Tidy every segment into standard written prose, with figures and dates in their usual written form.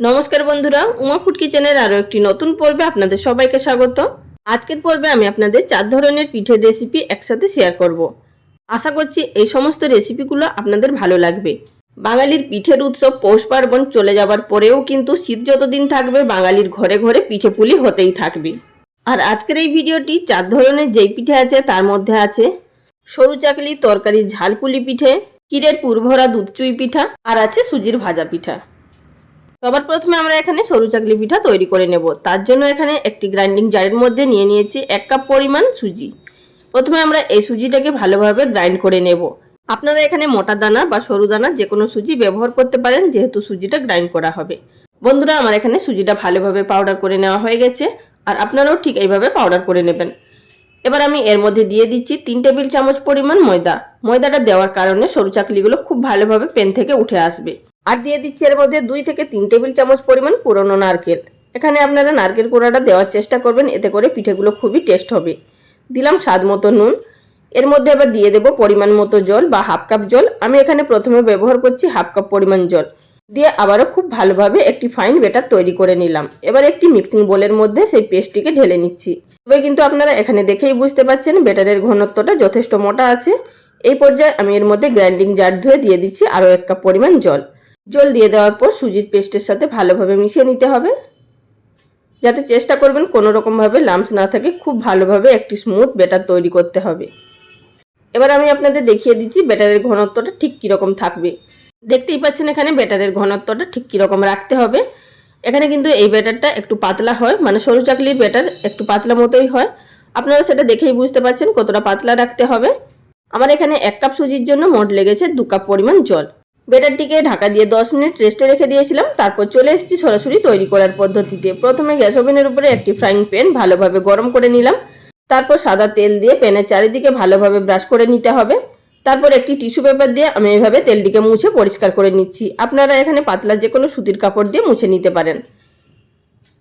নমস্কার বন্ধুরা, উমা ফুড কিচেনের আরো একটি নতুন পর্বে আপনাদের সবাইকে স্বাগত। আজকের পর্বে আমি আপনাদের 4 ধরনের পিঠের রেসিপি একসাথে শেয়ার করব। আশা করছি এই সমস্ত রেসিপিগুলো আপনাদের ভালো লাগবে। বাঙালির পিঠের উৎসব পৌষ পার্বণ চলে যাবার পরেও কিন্তু শীত যতদিন থাকবে বাঙালির ঘরে ঘরে পিঠে পুলি হতেই থাকবে। আর আজকের এই ভিডিওটি 4 ধরনের যেই পিঠে আছে তার মধ্যে আছে সরু চাকলি তরকারির ঝাল পুলি পিঠে, ক্ষীরের পুরভরা দুধ চুই পিঠা, আর আছে সুজির ভাজা পিঠা। সবার প্রথমে আমরা এখানে সরু চাকলি পিঠা তৈরি করে নেব। তার জন্য এখানে একটি গ্রাইন্ডিং জারের মধ্যে নিয়ে নিয়েছি 1 কাপ পরিমাণ সুজি। প্রথমে আমরা এই সুজিটাকে ভালোভাবে গ্রাইন্ড করে নেব। আপনারা এখানে মোটা দানা বা সরু দানা যে কোনো সুজি ব্যবহার করতে পারেন, যেহেতু সুজিটা গ্রাইন্ড করা হবে। বন্ধুরা, আমার এখানে সুজিটা ভালোভাবে পাউডার করে নেওয়া হয়ে গেছে, আর আপনারাও ঠিক এইভাবে পাউডার করে নেবেন। এবার আমি এর মধ্যে দিয়ে দিচ্ছি 3 টেবিল চামচ পরিমাণ ময়দা। ময়দাটা দেওয়ার কারণে সরু চাকলিগুলো খুব ভালোভাবে প্যান থেকে উঠে আসবে। আর দিয়ে দিচ্ছি এর মধ্যে 2 থেকে 3 টেবিল চামচ পরিমাণ পুরনো নারকেল। এখানে আপনারা নারকেল কোড়াটা দেওয়ার চেষ্টা করবেন, এতে করে পিঠেগুলো খুবই টেস্ট হবে। দিলাম স্বাদ মতো নুন। এর মধ্যে এবার দিয়ে দেব পরিমাণ মতো জল বা হাফ কাপ জল। আমি এখানে প্রথমে ব্যবহার করছি হাফ কাপ পরিমাণ জল দিয়ে আবারও খুব ভালোভাবে একটি ফাইন ব্যাটার তৈরি করে নিলাম। এবার একটি মিক্সিং বোলের মধ্যে সেই পেস্টটিকে ঢেলে নিচ্ছি। তবে কিন্তু আপনারা এখানে দেখেই বুঝতে পারছেন ব্যাটারের ঘনত্বটা যথেষ্ট মোটা আছে। এই পর্যায়ে আমি এর মধ্যে গ্রাইন্ডিং জার ধুয়ে দিয়ে দিচ্ছি আরও 1 কাপ পরিমাণ জল। জল দিয়ে দেওয়ার পর সুজির পেস্টের সাথে ভালোভাবে মিশিয়ে নিতে হবে। যাতে চেষ্টা করবেন কোনো রকমভাবে লাম্পস না থাকে, খুব ভালোভাবে একটি স্মুথ ব্যাটার তৈরি করতে হবে। এবার আমি আপনাদের দেখিয়ে দিচ্ছি ব্যাটারের ঘনত্বটা ঠিক কীরকম থাকবে। দেখতেই পাচ্ছেন এখানে ব্যাটারের ঘনত্বটা ঠিক কীরকম রাখতে হবে। এখানে কিন্তু এই ব্যাটারটা একটু পাতলা হয়, মানে সরু চাকলির ব্যাটার একটু পাতলা মতোই হয়। আপনারা সেটা দেখেই বুঝতে পারছেন কতটা পাতলা রাখতে হবে। আমার এখানে 1 কাপ সুজির জন্য মোট লেগেছে 2 কাপ পরিমাণ জল। ব্যাটারটিকে ঢাকা দিয়ে 10 মিনিট রেস্টে রেখে দিয়েছিলাম। তারপর চলে এসেছি সরাসরি তৈরি করার পদ্ধতিতে। প্রথমে গ্যাস ওভেনের উপরে একটি ফ্রাইং প্যান ভালোভাবে গরম করে নিলাম। তারপর সাদা তেল দিয়ে প্যানের চারিদিকে ভালোভাবে ব্রাশ করে নিতে হবে। তারপর একটি টিস্যু পেপার দিয়ে আমি এইভাবে তেলটিকে মুছে পরিষ্কার করে নিচ্ছি। আপনারা এখানে পাতলা যে কোনো সুতির কাপড় দিয়ে মুছে নিতে পারেন।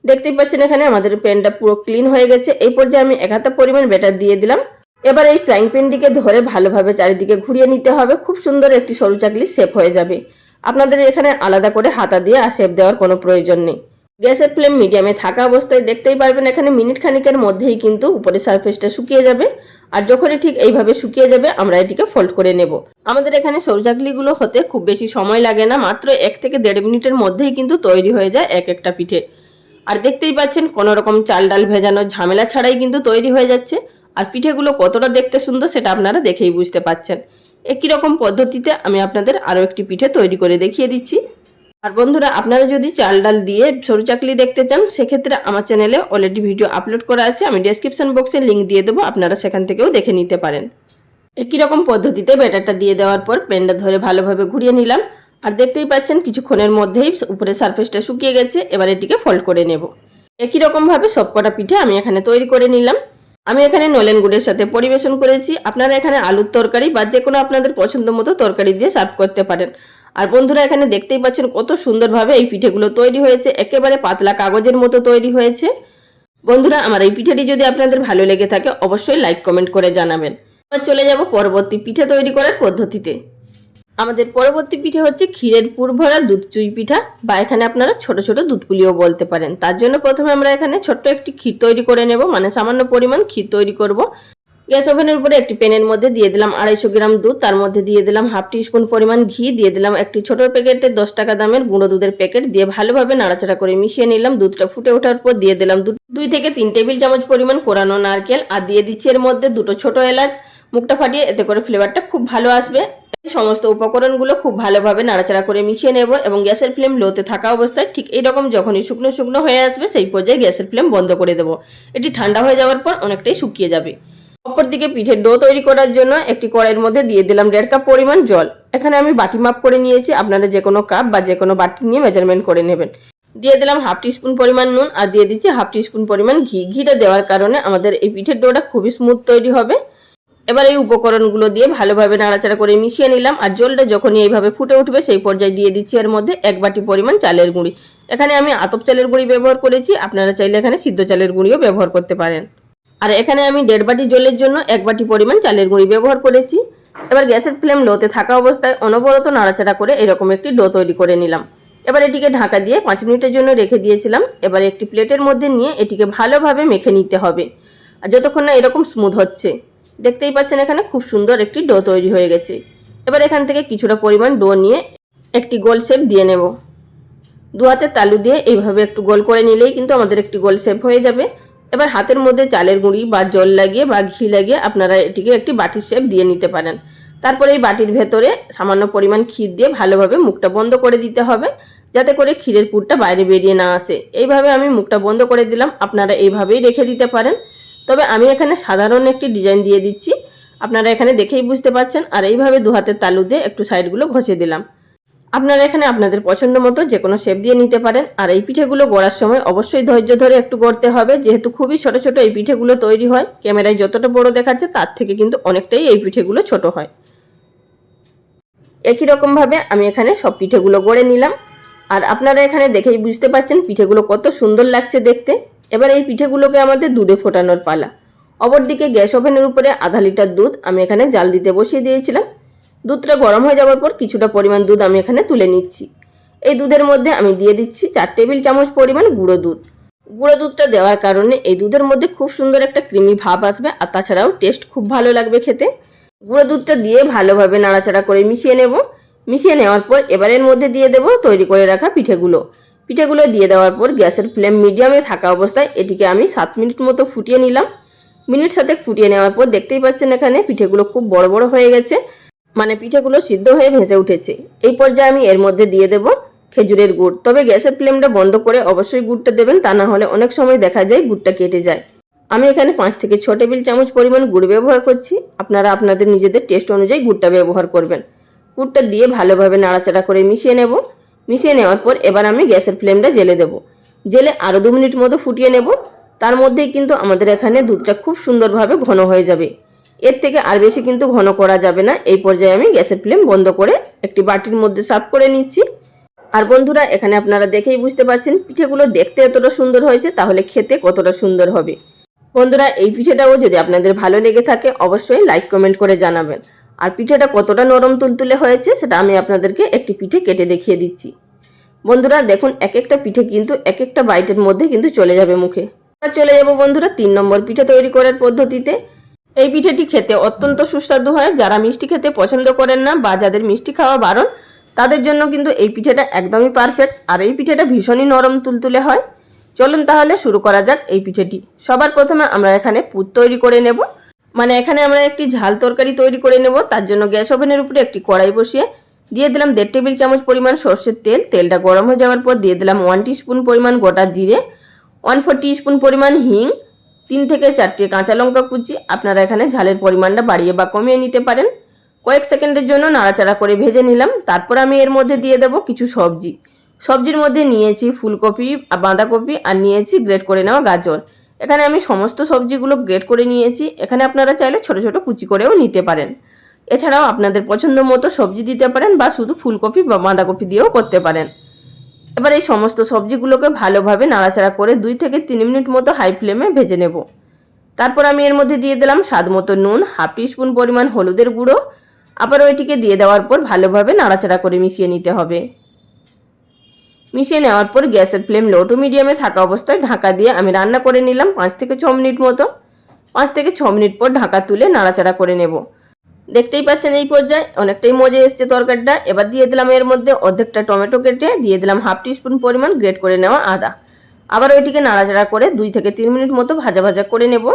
দেখতেই পাচ্ছেন এখানে আমাদের প্যানটা পুরো ক্লিন হয়ে গেছে। এই পর্যায়ে আমি 1 হাতা পরিমাণ ব্যাটার দিয়ে দিলাম। এবার এই ফ্রাইং প্যানটিকে ধরে ভালোভাবে চারিদিকে ঘুরিয়ে নিতে হবে। খুব সুন্দর একটি সরু চাকলি শেপ হয়ে যাবে। আপনাদের এখানে আলাদা করে হাতা দিয়ে আর শেপ দেওয়ার কোনো প্রয়োজন নেই। গ্যাসের ফ্লেম মিডিয়ামে থাকা অবস্থায় দেখতেই পারবেন এখানে মিনিট খানিকের মধ্যেই কিন্তু উপরের সারফেসটা শুকিয়ে যাবে। আর যখনই ঠিক এইভাবে শুকিয়ে যাবে আমরা এটিকে ফোল্ড করে নেব। আমাদের এখানে সরু চাকলিগুলো হতে খুব বেশি সময় লাগে না, মাত্র 1 থেকে 1.5 মিনিটের মধ্যেই কিন্তু তৈরি হয়ে যায় এক একটা পিঠে। আর দেখতেই পাচ্ছেন কোনো রকম চাল ডাল ভেজানোর ঝামেলা ছাড়াই কিন্তু তৈরি হয়ে যাচ্ছে। আর পিঠেগুলো কতটা দেখতে সুন্দর সেটা আপনারা দেখেই বুঝতে পাচ্ছেন। একই রকম পদ্ধতিতে আমি আপনাদের আরও একটি পিঠে তৈরি করে দেখিয়ে দিচ্ছি। আর বন্ধুরা, আপনারা যদি চাল ডাল দিয়ে সরু চাকলি দেখতে চান, সেক্ষেত্রে আমার চ্যানেলে অলরেডি ভিডিও আপলোড করা আছে, আমি ডেসক্রিপশন বক্সে লিঙ্ক দিয়ে দেবো, আপনারা সেখান থেকেও দেখে নিতে পারেন। একই রকম পদ্ধতিতে ব্যাটারটা দিয়ে দেওয়ার পর প্যানটা ধরে ভালোভাবে ঘুরিয়ে নিলাম। আর দেখতেই পাচ্ছেন কিছুক্ষণের মধ্যেই উপরে সারফেসটা শুকিয়ে গেছে। এবার এটিকে ফোল্ড করে নেব। একই রকমভাবে সবকটা পিঠে আমি এখানে তৈরি করে নিলাম। আমি এখানে নলেন গুড়ের সাথে পরিবেশন করেছি। আপনারা এখানে আলুর তরকারি বা যে কোনো আপনাদের পছন্দ মতো তরকারি দিয়ে সার্ভ করতে পারেন। আর বন্ধুরা, এখানে দেখতেই পাচ্ছেন কত সুন্দরভাবে এই পিঠেগুলো তৈরি হয়েছে, একেবারে পাতলা কাগজের মতো তৈরি হয়েছে। বন্ধুরা, আমার এই পিঠেটি যদি আপনাদের ভালো লেগে থাকে অবশ্যই লাইক কমেন্ট করে জানাবেন। এবার চলে যাব পরবর্তী পিঠে তৈরি করার পদ্ধতিতে। আমাদের পরবর্তী পিঠে হচ্ছে ক্ষীরের পুরভরা দুধ চুই পিঠা, বা এখানে আপনারা ছোট ছোট দুধ পুলিও বলতে পারেন। তার জন্য প্রথমে আমরা এখানে ছোট্ট একটি ক্ষীর তৈরি করে নেব, মানে সামান্য পরিমাণ ক্ষীর তৈরি করব। গ্যাস ওভেনের উপরে একটি প্যানের মধ্যে দিয়ে দিলাম 250 গ্রাম দুধ। তার মধ্যে দিয়ে দিলাম হাফ টিস্পুন পরিমাণ ঘি, দিয়ে দিলাম একটি ছোট প্যাকেটের 10 টাকা দামের গুঁড়ো দুধের প্যাকেট, দিয়ে ভালোভাবে নাড়াচাড়া করে মিশিয়ে নিলাম। দুধটা ফুটে ওঠার পর দিয়ে দিলাম 2 থেকে 3 টেবিল চামচ পরিমাণ কোরানো নারকেল, আর দিয়ে দিচ্ছি এর মধ্যে 2টো ছোট এলাচ। মুখটা ফাটিয়ে, এতে করে ফ্লেভারটা খুব ভালো আসবে। সমস্ত উপকরণগুলো খুব ভালোভাবে নাড়াচাড়া করে মিশিয়ে নেব এবং গ্যাসের ফ্লেম লোতে থাকা অবস্থায় ঠিক এইরকম যখনই শুকনো শুকনো হয়ে আসবে সেই পর্যায়ে গ্যাসের ফ্লেম বন্ধ করে দেবো। এটি ঠান্ডা হয়ে যাওয়ার পর অনেকটাই শুকিয়ে যাবে। অপরদিকে পিঠের ডো তৈরি করার জন্য একটি কড়াইয়ের মধ্যে দিয়ে দিলাম 1.5 কাপ পরিমাণ জল। এখানে আমি বাটি মাপ করে নিয়েছি, আপনারা যে কোনো কাপ বা যে কোনো বাটি নিয়ে মেজারমেন্ট করে নেবেন। দিয়ে দিলাম হাফ টিস্পুন পরিমাণ নুন, আর দিয়ে দিচ্ছি হাফ টিস্পুন পরিমাণ ঘি। ঘিটা দেওয়ার কারণে আমাদের এই পিঠের ডোটা খুবই স্মুথ তৈরি হবে। এবার এই উপকরণগুলো দিয়ে ভালোভাবে নাড়াচাড়া করে মিশিয়ে নিলাম। আর জলটা যখনই এইভাবে ফুটে উঠবে সেই পর্যায়ে দিয়ে দিচ্ছি এর মধ্যে 1 বাটি পরিমাণ চালের গুঁড়ি। এখানে আমি আতপ চালের গুঁড়ি ব্যবহার করেছি, আপনারা চাইলে এখানে সিদ্ধ চালের গুঁড়িও ব্যবহার করতে পারেন। আর এখানে আমি 1.5 বাটি জলের জন্য 1 বাটি পরিমাণ চালের গুঁড়ি ব্যবহার করেছি। এবার গ্যাসের ফ্লেম লোতে থাকা অবস্থায় অনবরত নাড়াচাড়া করে এরকম একটি ডো তৈরি করে নিলাম। এবার এটিকে ঢাকা দিয়ে 5 মিনিটের জন্য রেখে দিয়েছিলাম। এবার একটি প্লেটের মধ্যে নিয়ে এটিকে ভালোভাবে মেখে নিতে হবে, আর যতক্ষণ না এরকম স্মুথ হচ্ছে। দেখতেই পাচ্ছেন এখানে খুব সুন্দর একটি ডো তৈরি হয়ে গেছে। এবার এখান থেকে কিছুটা পরিমাণ ডো নিয়ে একটি গোল শেপ দিয়ে নেব। দু হাতের তালু দিয়ে এইভাবে একটু গোল করে নিলেই কিন্তু আমাদের একটি গোল শেপ হয়ে যাবে। এবার হাতের মধ্যে চালের গুঁড়ি বা জল লাগিয়ে বা ঘি লাগিয়ে আপনারা এটিকে একটি বাটির শেপ দিয়ে নিতে পারেন। তারপরে এই বাটির ভেতরে সামান্য পরিমাণ ক্ষীর দিয়ে ভালোভাবে মুখটা বন্ধ করে দিতে হবে, যাতে করে ক্ষীরের পুরটা বাইরে বেরিয়ে না আসে। এইভাবে আমি মুখটা বন্ধ করে দিলাম। আপনারা এইভাবেই রেখে দিতে পারেন, তবে আমি এখানে সাধারণ একটি ডিজাইন দিয়ে দিচ্ছি, আপনারা এখানে দেখেই বুঝতে পারছেন। আর এইভাবে দু হাতের তালু দিয়ে একটু সাইডগুলো ঘষে দিলাম। আপনারা এখানে আপনাদের পছন্দ মতো যে কোনো শেপ দিয়ে নিতে পারেন। আর এই পিঠেগুলো গড়ার সময় অবশ্যই ধৈর্য ধরে একটু গড়তে হবে, যেহেতু খুবই ছোট ছোট এই পিঠেগুলো তৈরি হয়। ক্যামেরায় যতটা বড় দেখাচ্ছে তার থেকে কিন্তু অনেকটাই এই পিঠেগুলো ছোট হয়। একই রকমভাবে আমি এখানে সব পিঠেগুলো গড়ে নিলাম। আর আপনারা এখানে দেখেই বুঝতে পারছেন পিঠেগুলো কত সুন্দর লাগছে দেখতে। এবার এই পিঠেগুলোকে আমাদের দুধে ফোটানোর পালা। অপরদিকে গ্যাস ওভেনের উপরে আধা লিটার দুধ আমি এখানে জাল দিতে বসিয়ে দিয়েছিলাম। দুধটা গরম হয়ে যাওয়ার পর কিছুটা পরিমাণ দুধ আমি এখানে তুলে নিচ্ছি। এই দুধের মধ্যে আমি দিয়ে দিচ্ছি 4 টেবিল চামচ পরিমাণ গুঁড়ো দুধ। গুঁড়ো দুধটা দেওয়ার কারণে এই দুধের মধ্যে খুব সুন্দর একটা ক্রিমি ভাব আসবে, আর তাছাড়াও টেস্ট খুব ভালো লাগবে খেতে। গুঁড়ো দুধটা দিয়ে ভালোভাবে নাড়াচাড়া করে মিশিয়ে নেব। মিশিয়ে নেওয়ার পর এবারের মধ্যে দিয়ে দেব তৈরি করে রাখা পিঠেগুলো দিয়ে দেওয়ার পর গ্যাসের ফ্লেম মিডিয়ামে থাকা অবস্থায় এটিকে আমি 7 মিনিট মতো ফুটিয়ে নিলাম। মিনিট 7 ফুটিয়ে নেওয়ার পর দেখতেই পাচ্ছেন এখানে পিঠেগুলো খুব বড় বড় হয়ে গেছে, মানে পিঠেগুলো সিদ্ধ হয়ে ভেসে উঠেছে। এই পর্যায়ে আমি এর মধ্যে দিয়ে দেব খেজুরের গুড়। তবে গ্যাসের ফ্লেমটা বন্ধ করে অবশ্যই গুড়টা দেবেন, তা না হলে অনেক সময় দেখা যায় গুড়টা কেটে যায়। আমি এখানে 5 থেকে 6 টেবিল চামচ পরিমাণ গুড় ব্যবহার করছি। আপনারা আপনাদের নিজেদের টেস্ট অনুযায়ী গুড়টা ব্যবহার করবেন। গুড়টা দিয়ে ভালোভাবে নাড়াচাড়া করে মিশিয়ে নেব। মিশিয়ে নেওয়ার পর এবার আমি গ্যাসের ফ্লেমটা জেলে দেব। জেলে আরও 2 মিনিট মতো ফুটিয়ে নেব। তার মধ্যেই কিন্তু আমাদের এখানে দুধটা খুব সুন্দরভাবে ঘন হয়ে যাবে। এর থেকে আর বেশি কিন্তু ঘন করা যাবে না। এই পর্যায়ে আমি গ্যাসের ফ্লেম বন্ধ করে একটি বাটির মধ্যে সার্ভ করে নিচ্ছি। আর বন্ধুরা এখানে আপনারা দেখেই বুঝতে পারছেন পিঠেগুলো দেখতে এতটা সুন্দর হয়েছে, তাহলে খেতে কতটা সুন্দর হবে। বন্ধুরা এই পিঠেটাও যদি আপনাদের ভালো লেগে থাকে অবশ্যই লাইক কমেন্ট করে জানাবেন। আর পিঠেটা কতটা নরম তুলতুলে হয়েছে সেটা আমি আপনাদেরকে একটি পিঠে কেটে দেখিয়ে দিচ্ছি। বন্ধুরা দেখুন এক একটা পিঠে কিন্তু এক একটা বাইটের মধ্যে কিন্তু চলে যাবে মুখে। চলে যাব বন্ধুরা 3 নম্বর পিঠে তৈরি করার পদ্ধতিতে। এই পিঠেটি খেতে অত্যন্ত সুস্বাদু হয়। যারা মিষ্টি খেতে পছন্দ করেন না বা যাদের মিষ্টি খাওয়া বারণ, তাদের জন্য কিন্তু এই পিঠেটা একদমই পারফেক্ট। আর এই পিঠেটা ভীষণই নরম তুলতুলে হয়। চলুন তাহলে শুরু করা যাক এই পিঠেটি। সবার প্রথমে আমরা এখানে পুর তৈরি করে নেব, মানে এখানে আমরা একটি ঝাল তরকারি তৈরি করে নেব। তার জন্য গ্যাস ওভেনের উপরে একটি কড়াই বসিয়ে দিয়ে দিলাম 1.5 টেবিল চামচ পরিমাণ সরষের তেল। তেলটা গরম হয়ে যাওয়ার পর দিয়ে দিলাম 1 টিস্পুন পরিমাণ গোটা জিরে, 1/4 টিস্পুন পরিমাণ হিং, 3 থেকে 4টে কাঁচা লঙ্কা কুচি। আপনারা এখানে ঝালের পরিমাণটা বাড়িয়ে বা কমিয়ে নিতে পারেন। কয়েক সেকেন্ডের জন্য নাড়াচাড়া করে ভেজে নিলাম। তারপর আমি এর মধ্যে দিয়ে দেব কিছু সবজি। সবজির মধ্যে নিয়েছি ফুলকপি, বাঁধাকপি আর নিয়েছি গ্রেট করে নেওয়া গাজর। এখানে আমি সমস্ত সবজিগুলো গ্রেট করে নিয়েছি। এখানে আপনারা চাইলে ছোট ছোট কুচি করেও নিতে পারেন। এছাড়াও আপনাদের পছন্দ মতো সবজি দিতে পারেন বা শুধু ফুলকপি বা বাঁধাকপি দিয়েও করতে পারেন। এবার এই সমস্ত সবজিগুলোকে ভালোভাবে নাড়াচাড়া করে 2 থেকে 3 মিনিট মতো হাই ফ্লেমে ভেজে নেব। তারপর আমি এর মধ্যে দিয়ে দিলাম স্বাদ মতো নুন, 1/2 টিস্পুন পরিমাণ হলুদের গুঁড়ো। আবারও এটিকে দিয়ে দেওয়ার পর ভালোভাবে নাড়াচাড়া করে মিশিয়ে নিতে হবে। মিশিয়ে নেওয়ার পর গ্যাসের ফ্লেম লো টু মিডিয়ামে থাকা অবস্থায় ঢাকা দিয়ে আমি রান্না করে নিলাম 5 থেকে 6 মিনিট মতো। 5 থেকে 6 মিনিট পর ঢাকা তুলে নাড়াচাড়া করে নেব। দেখতেই পাচ্ছেন এই পর্যায়ে অনেকটাই মজে এসছে তরকারিটা। এবার দিয়ে দিলাম এর মধ্যে অর্ধেকটা টমেটো কেটে, দিয়ে দিলাম 1/2 টিস্পুন পরিমাণ গ্রেট করে নেওয়া আদা। আবার ওইটিকে নাড়াচাড়া করে 2 থেকে 3 মিনিট মতো ভাজা ভাজা করে নেব।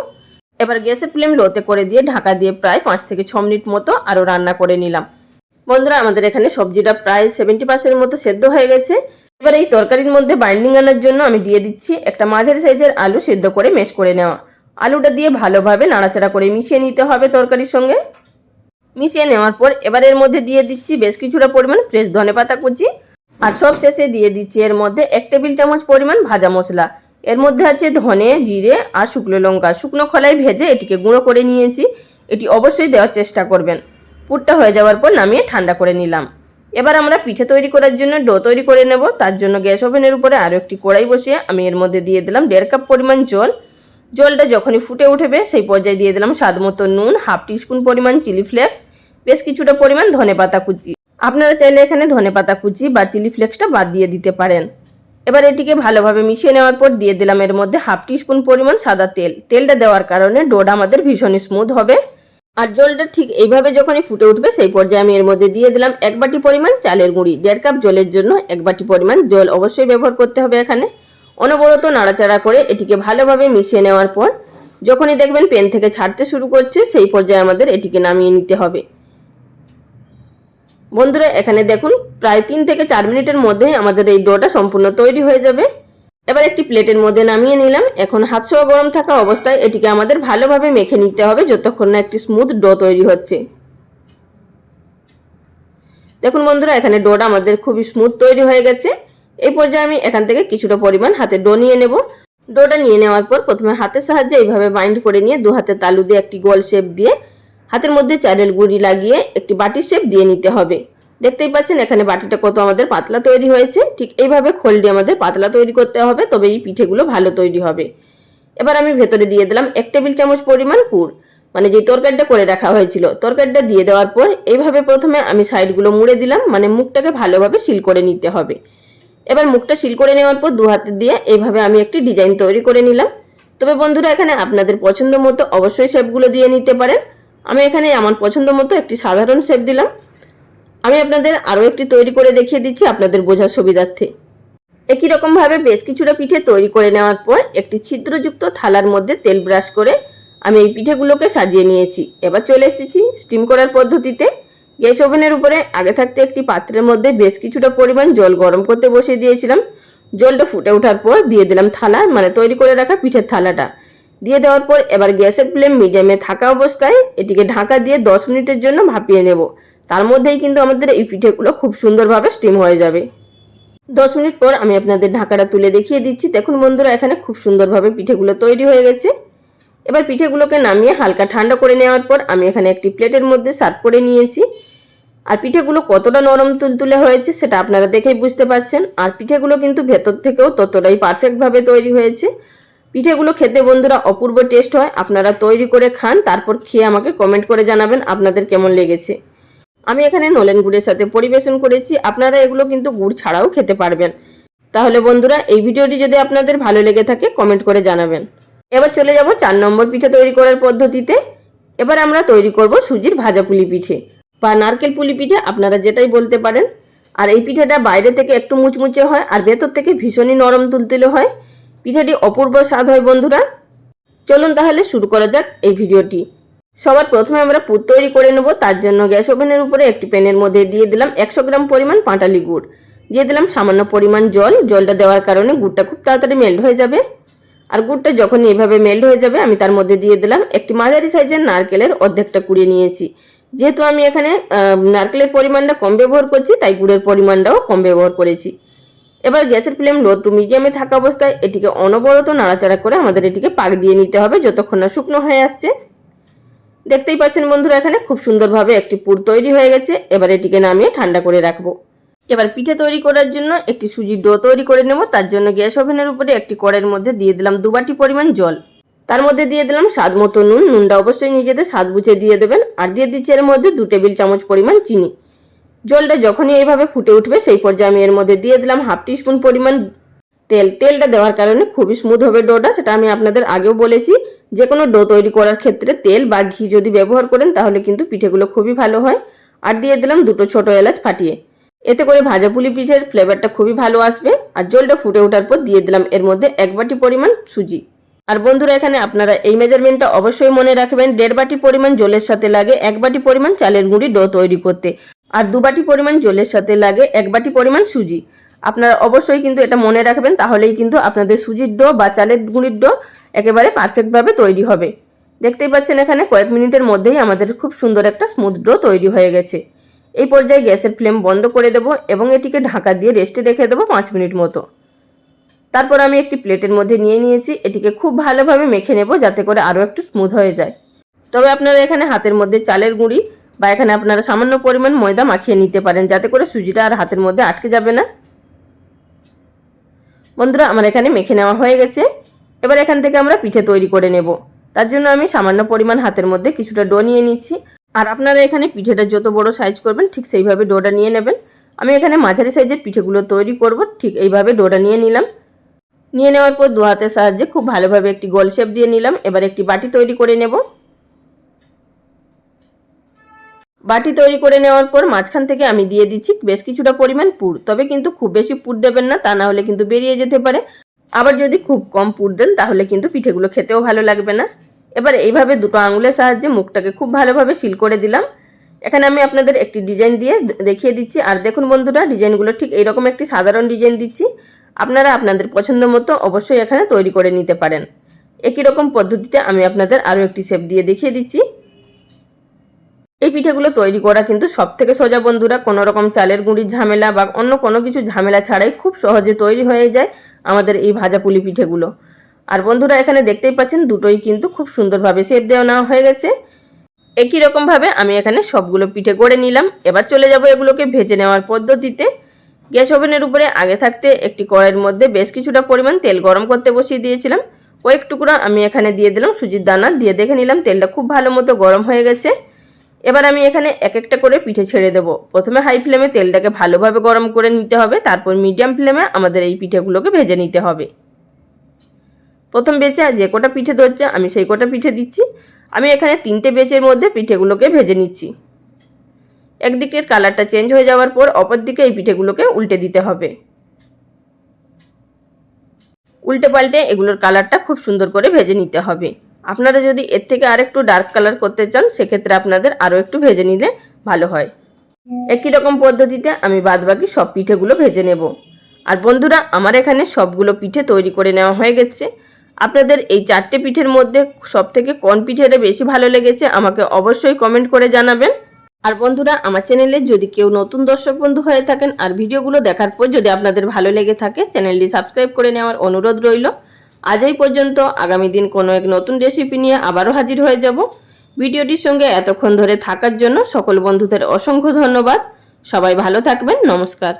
এবার গ্যাসের ফ্লেম লোতে করে দিয়ে ঢাকা দিয়ে প্রায় 5 থেকে 6 মিনিট মতো আরও রান্না করে নিলাম। বন্ধুরা আমাদের এখানে সবজিটা প্রায় 70% মতো সেদ্ধ হয়ে গেছে। এবার এই তরকারির মধ্যে বাইন্ডিং আনার জন্য আমি দিয়ে দিচ্ছি একটা মাঝারি সাইজের আলু সেদ্ধ করে ম্যাশ করে নেওয়া। আলুটা দিয়ে ভালোভাবে নাড়াচাড়া করে মিশিয়ে নিতে হবে তরকারির সঙ্গে। মিশিয়ে নেওয়ার পর এবার এর মধ্যে দিয়ে দিচ্ছি বেশ কিছুটা পরিমাণ ফ্রেশ ধনেপাতা কুচি। আর সব শেষে দিয়ে দিচ্ছি এর মধ্যে 1 টেবিল চামচ পরিমাণ ভাজা মশলা। এর মধ্যে আছে ধনে, জিরে আর শুকনো লঙ্কা। শুকনো খোলায় ভেজে এটিকে গুঁড়ো করে নিয়েছি। এটি অবশ্যই দেওয়ার চেষ্টা করবেন। পুরটা হয়ে যাওয়ার পর নামিয়ে ঠান্ডা করে নিলাম। এবার আমরা পিঠে তৈরি করার জন্য ডো তৈরি করে নেব। তার জন্য গ্যাস ওভেনের উপরে আরও একটি কড়াই বসিয়ে আমি এর মধ্যে দিয়ে দিলাম 1.5 কাপ পরিমাণ জল। জলটা যখনই ফুটে উঠবে সেই পর্যায়ে দিয়ে দিলাম স্বাদ মতো নুন, 1/2 টিস্পুন পরিমাণ চিলি ফ্লেক্স, বেশ কিছুটা পরিমাণ ধনেপাতা কুচি। আপনারা চাইলে এখানে ধনেপাতা কুচি বা চিলি ফ্লেক্সটা বাদ দিয়ে দিতে পারেন। এবার এটিকে ভালোভাবে মিশিয়ে নেওয়ার পর দিয়ে দিলাম এর মধ্যে হাফ টিস্পুন পরিমাণ সাদা তেল। তেলটা দেওয়ার কারণে ডোটা আমাদের ভীষণই স্মুথ হবে। আর জলটা ঠিক এইভাবে যখনই ফুটে উঠবে সেই পর্যায়ে আমি এর মধ্যে দিয়ে দিলাম 1 বাটি পরিমাণ চালের গুঁড়ি। 1.5 কাপ জলের জন্য 1 বাটি পরিমাণ জল অবশ্যই ব্যবহার করতে হবে এখানে। অনবরত নাড়াচাড়া করে এটিকে ভালোভাবে মিশিয়ে নেওয়ার পর যখনই দেখবেন প্যান থেকে ছাড়তে শুরু করছে সেই পর্যায়ে আমাদের এটিকে নামিয়ে নিতে হবে। বন্ধুরা এখানে দেখুন প্রায় 3 থেকে 4 মিনিটের মধ্যেই আমাদের এই ডোটা সম্পূর্ণ তৈরি হয়ে যাবে। এবার একটি প্লেটের মধ্যে নামিয়ে নিলাম। এখন হাত ছোঁয়া গরম থাকা অবস্থায় এটিকে আমাদের ভালোভাবে মেখে নিতে হবে যতক্ষণ না একটি স্মুথ ডো তৈরি হচ্ছে। দেখুন বন্ধুরা এখানে ডোটা আমাদের খুবই স্মুথ তৈরি হয়ে গেছে। এই পর্যায়ে আমি এখান থেকে কিছুটা পরিমাণ হাতে ডো নিয়ে নেব। ডোটা নিয়ে নেওয়ার পর প্রথমে হাতের সাহায্যে এইভাবে বাইন্ড করে নিয়ে দু হাতের তালু দিয়ে একটি গোল শেপ দিয়ে হাতের মধ্যে চালের গুঁড়ি লাগিয়ে একটি বাটির শেপ দিয়ে নিতে হবে। দেখতেই পাচ্ছেন এখানে বাটিটা কত আমাদের পাতলা তৈরি হয়েছে। ঠিক এইভাবে খোল দিয়ে আমাদের পাতলা তৈরি করতে হবে, তবে এই পিঠেগুলো ভালো তৈরি হবে। এবার আমি ভেতরে দিয়ে দিলাম 1 টেবিল চামচ পরিমাণ পুর, মানে যে তরকারিটা করে রাখা হয়েছিল। তরকারিটা দিয়ে দেওয়ার পর এইভাবে প্রথমে আমি সাইডগুলো মুড়ে দিলাম, মানে মুখটাকে ভালোভাবে সিল করে নিতে হবে। এবার মুখটা সিল করে নেওয়ার পর দু হাতে দিয়ে এইভাবে আমি একটি ডিজাইন তৈরি করে নিলাম। তবে বন্ধুরা এখানে আপনাদের পছন্দ মতো অবশ্যই শেপগুলো দিয়ে নিতে পারেন। আমি এখানে আমার পছন্দ মতো একটি সাধারণ শেপ দিলাম। আমি আপনাদের আরও একটি তৈরি করে দেখিয়ে দিচ্ছি আপনাদের বোঝার সুবিধার্থে। একই রকমভাবে বেশ কিছুটা পিঠে তৈরি করে নেওয়ার পর একটি ছিদ্রযুক্ত থালার মধ্যে তেল ব্রাশ করে আমি এই পিঠেগুলোকে সাজিয়ে নিয়েছি। এবার চলে এসেছি স্টিম করার পদ্ধতিতে। গ্যাস ওভেনের উপরে আগে থাকতে একটি পাত্রের মধ্যে বেশ কিছুটা পরিমাণ জল গরম করতে বসিয়ে দিয়েছিলাম। জলটা ফুটে ওঠার পর দিয়ে দিলাম থালা, মানে তৈরি করে রাখা পিঠের থালাটা। দিয়ে দেওয়ার পর এবার গ্যাসের ফ্লেম মিডিয়ামে থাকা অবস্থায় এটিকে ঢাকা দিয়ে 10 মিনিটের জন্য ভাপিয়ে নেব। তার মধ্যেই কিন্তু আমাদের এই পিঠেগুলো খুব সুন্দরভাবে স্টিম হয়ে যাবে। 10 মিনিট পর আমি আপনাদের ঢাকাটা তুলে দেখিয়ে দিচ্ছি। দেখুন বন্ধুরা এখানে খুব সুন্দরভাবে পিঠেগুলো তৈরি হয়ে গেছে। এবার পিঠেগুলোকে নামিয়ে হালকা ঠান্ডা করে নেওয়ার পর আমি এখানে একটি প্লেটের মধ্যে সার্ভ করে নিয়েছি। আর পিঠেগুলো কতটা নরম তুলতুলে হয়েছে সেটা আপনারা দেখেই বুঝতে পারছেন। আর পিঠেগুলো কিন্তু ভেতর থেকেও ততটাই পারফেক্টভাবে তৈরি হয়েছে। পিঠেগুলো খেতে বন্ধুরা অপূর্ব টেস্ট হয়। আপনারা তৈরি করে খান, তারপর খেয়ে আমাকে কমেন্ট করে জানাবেন আপনাদের কেমন লেগেছে। আমি এখানে নলেন গুড়ের সাথে পরিবেশন করেছি, আপনারা এগুলো কিন্তু গুড় ছাড়াও খেতে পারবেন। তাহলে বন্ধুরা এই ভিডিওটি যদি আপনাদের ভালো লেগে থাকে কমেন্ট করে জানাবেন। এবার চলে যাব 4 নম্বর পিঠে তৈরি করার পদ্ধতিতে। এবার আমরা তৈরি করব সুজির ভাজা পুলি পিঠে বা নারকেল পুলি পিঠে, আপনারা যেটাই বলতে পারেন। আর এই পিঠেটা বাইরে থেকে একটু মুচমুচে হয় আর ভেতর থেকে ভীষণই নরম তুলতুলে হয়। পিঠেটি অপূর্ব স্বাদ হয় বন্ধুরা। চলুন তাহলে শুরু করা যাক এই ভিডিওটি। সবার প্রথমে আমরা পুর তৈরি করে নেব। তার জন্য গ্যাস ওভেনের উপরে একটি প্যানের মধ্যে দিয়ে দিলাম 100 গ্রাম পরিমাণ পাটালি গুড়। দিয়ে দিলাম সামান্য পরিমাণ জল। জলটা দেওয়ার কারণে গুড়টা খুব তাড়াতাড়ি মেল্ট হয়ে যাবে। আর গুড়টা যখন এইভাবে মেল্ট হয়ে যাবে আমি তার মধ্যে দিয়ে দিলাম একটি মাঝারি সাইজের নারকেলের অর্ধেকটা কুড়িয়ে নিয়েছি। যেহেতু আমি এখানে নারকেলের পরিমাণটা কম ব্যবহার করছি তাই গুড়ের পরিমাণটাও কম ব্যবহার করেছি। এবার গ্যাসের ফ্লেম লো টু মিডিয়ামে থাকা অবস্থায় এটিকে অনবরত নাড়াচাড়া করে আমাদের এটিকে পাক দিয়ে নিতে হবে যতক্ষণ না শুকনো হয়ে আসছে। দেখতেই পাচ্ছেন বন্ধুরা এখানে খুব সুন্দরভাবে একটি পুর তৈরি হয়ে গেছে। এবার এটিকে নামিয়ে ঠান্ডা করে রাখবো। এবার পিঠে তৈরি করার জন্য একটি সুজির ডো তৈরি করে নেব। তার জন্য গ্যাস ওভেনের উপরে একটি কড়াইয়ের মধ্যে দিয়ে দিলাম 2 বাটি পরিমাণ জল। তার মধ্যে দিয়ে দিলাম স্বাদ মতো নুন। নুনটা অবশ্যই নিজেদের স্বাদ বুঝে দিয়ে দেবেন। আর দিয়ে দিচ্ছি এর মধ্যে 2 টেবিল চামচ পরিমাণ চিনি। জলটা যখনই এইভাবে ফুটে উঠবে সেই পর্যায়ে আমি এর মধ্যে দিয়ে দিলাম হাফ টিস্পুন পরিমাণ তেল। তেলটা দেওয়ার কারণে খুবই স্মুথ হবে ডোটা, সেটা আমি আপনাদের আগেও বলেছি। যে কোনো ডো তৈরি করার ক্ষেত্রে তেল বা ঘি যদি ব্যবহার করেন তাহলে কিন্তু পিঠেগুলো খুবই ভালো হয়। আর দিয়ে দিলাম 2টো ছোট এলাচ ফাটিয়ে। এতে করে ভাজা পুলি পিঠের ফ্লেভারটা খুবই ভালো আসবে। আর জলটা ফুটে ওঠার পর দিয়ে দিলাম এর মধ্যে 1 বাটি পরিমাণ সুজি। আর বন্ধুরা এখানে আপনারা এই মেজারমেন্টটা অবশ্যই মনে রাখবেন। 1.5 বাটি পরিমাণ জলের সাথে লাগে 1 বাটি পরিমাণ চালের গুঁড়ি ডো তৈরি করতে। আর 2 বাটি পরিমাণ জলের সাথে লাগে 1 বাটি পরিমাণ সুজি। আপনারা অবশ্যই কিন্তু এটা মনে রাখবেন, তাহলেই কিন্তু আপনাদের সুজির ডো বা চালের গুঁড়ির ডো একেবারে পারফেক্টভাবে তৈরি হবে। দেখতেই পাচ্ছেন এখানে কয়েক মিনিটের মধ্যেই আমাদের খুব সুন্দর একটা স্মুথ ডো তৈরি হয়ে গেছে। এই পর্যায়ে গ্যাসের ফ্লেম বন্ধ করে দেব এবং এটিকে ঢাকা দিয়ে রেস্টে রেখে দেবো 5 মিনিট মতো। তারপর আমি একটি প্লেটের মধ্যে নিয়ে নিয়েছি। এটিকে খুব ভালোভাবে মেখে নেব যাতে করে আরও একটু স্মুথ হয়ে যায়। তবে আপনারা এখানে হাতের মধ্যে চালের গুঁড়ি বা এখানে আপনারা সামান্য পরিমাণ ময়দা মাখিয়ে নিতে পারেন যাতে করে সুজিটা আর হাতের মধ্যে আটকে যাবে না। বন্ধুরা আমার এখানে মেখে নেওয়া হয়ে গেছে। এবার এখান থেকে আমরা পিঠে তৈরি করে নেব। তার জন্য আমি সামান্য পরিমাণ হাতের মধ্যে কিছুটা ডো নিয়ে নিচ্ছি। আর আপনারা এখানে পিঠেটা যত বড় সাইজ করবেন ঠিক সেইভাবে ডোটা নিয়ে নেবেন। আমি এখানে মাঝারি সাইজের পিঠেগুলো তৈরি করব, ঠিক এইভাবে ডোটা নিয়ে নিলাম। নিয়ে নেওয়ার পর দু হাতের সাহায্যে খুব ভালোভাবে একটি গোল শেপ দিয়ে নিলাম। এবার একটি বাটি তৈরি করে নেব। বাটি তৈরি করে নেওয়ার পর মাঝখান থেকে আমি দিয়ে দিচ্ছি বেশ কিছুটা পরিমাণ পুর, তবে কিন্তু খুব বেশি পুর দেবেন না, তা না হলে কিন্তু বেরিয়ে যেতে পারে। আবার যদি খুব কম পুর দেন তাহলে কিন্তু পিঠেগুলো খেতেও ভালো লাগবে না। এবার এইভাবে দুটো আঙুলের সাহায্যে মুখটাকে খুব ভালোভাবে সিল করে দিলাম। এখানে আমি আপনাদের একটি ডিজাইন দিয়ে দেখিয়ে দিচ্ছি। আর দেখুন বন্ধুরা, ডিজাইনগুলো ঠিক এইরকম একটি সাধারণ ডিজাইন দিচ্ছি। আপনারা আপনাদের পছন্দ মতো অবশ্যই এখানে তৈরি করে নিতে পারেন। একই রকম পদ্ধতিতে আমি আপনাদের আরও একটি শেপ দিয়ে দেখিয়ে দিচ্ছি। এই পিঠেগুলো তৈরি করা কিন্তু সবথেকে সোজা বন্ধুরা, কোনো রকম চালের গুঁড়ির ঝামেলা বা অন্য কোনো কিছু ঝামেলা ছাড়াই খুব সহজে তৈরি হয়ে যায় আমাদের এই ভাজা পুলি পিঠেগুলো। আর বন্ধুরা এখানে দেখতেই পাচ্ছেন দুটোই কিন্তু খুব সুন্দরভাবে শেপ দেওয়া নেওয়া হয়ে গেছে। একই রকমভাবে আমি এখানে সবগুলো পিঠে গড়ে নিলাম। এবার চলে যাব এগুলোকে ভেজে নেওয়ার পদ্ধতিতে। গ্যাস ওভেনের উপরে আগে থাকতে একটি কড়াইয়ের মধ্যে বেশ কিছুটা পরিমাণ তেল গরম করতে বসিয়ে দিয়েছিলাম। কয়েক টুকরা আমি এখানে দিয়ে দিলাম সুজির দানা, দিয়ে দেখে নিলাম তেলটা খুব ভালো মতো গরম হয়ে গেছে। এবার আমি এখানে এক একটা করে পিঠে ছেড়ে দেব। প্রথমে হাই ফ্লেমে তেলটাকে ভালোভাবে গরম করে নিতে হবে, তারপর মিডিয়াম ফ্লেমে আমাদের এই পিঠেগুলোকে ভেজে নিতে হবে। প্রথম বেচে যে কটা পিঠে ধরছে আমি সেই কটা পিঠে দিচ্ছি। আমি এখানে 3টে বেচের মধ্যে পিঠেগুলোকে ভেজে নিচ্ছি। একদিকের কালারটা চেঞ্জ হয়ে যাওয়ার পর অপর দিকে এই পিঠেগুলোকে উল্টে দিতে হবে। উল্টে পাল্টে এগুলোর কালারটা খুব সুন্দর করে ভেজে নিতে হবে। আপনারা যদি এর থেকে আরেকটু ডার্ক কালার করতে চান সেক্ষেত্রে আপনাদের আরও একটু ভেজে নিলে ভালো হয়। একই রকম পদ্ধতিতে আমি বাদবাকি সব পিঠেগুলো ভেজে নেব। আর বন্ধুরা আমার এখানে সবগুলো পিঠে তৈরি করে নেওয়া হয়ে গেছে। আপনাদের এই 4টে পিঠের মধ্যে সবথেকে কোন পিঠেটা বেশি ভালো লেগেছে আমাকে অবশ্যই কমেন্ট করে জানাবেন। আর বন্ধুরা আমার চ্যানেলে যদি কেউ নতুন দর্শক বন্ধু হয়ে থাকেন আর ভিডিওগুলো দেখার পর যদি আপনাদের ভালো লেগে থাকে চ্যানেলটি সাবস্ক্রাইব করে নেওয়ার অনুরোধ রইল। আজ এই পর্যন্ত, আগামী দিন কোনো এক নতুন রেসিপি নিয়ে আবারও হাজির হয়ে যাব। ভিডিওটির সঙ্গে এতক্ষণ ধরে থাকার জন্য সকল বন্ধুদের অসংখ্য ধন্যবাদ। সবাই ভালো থাকবেন। নমস্কার।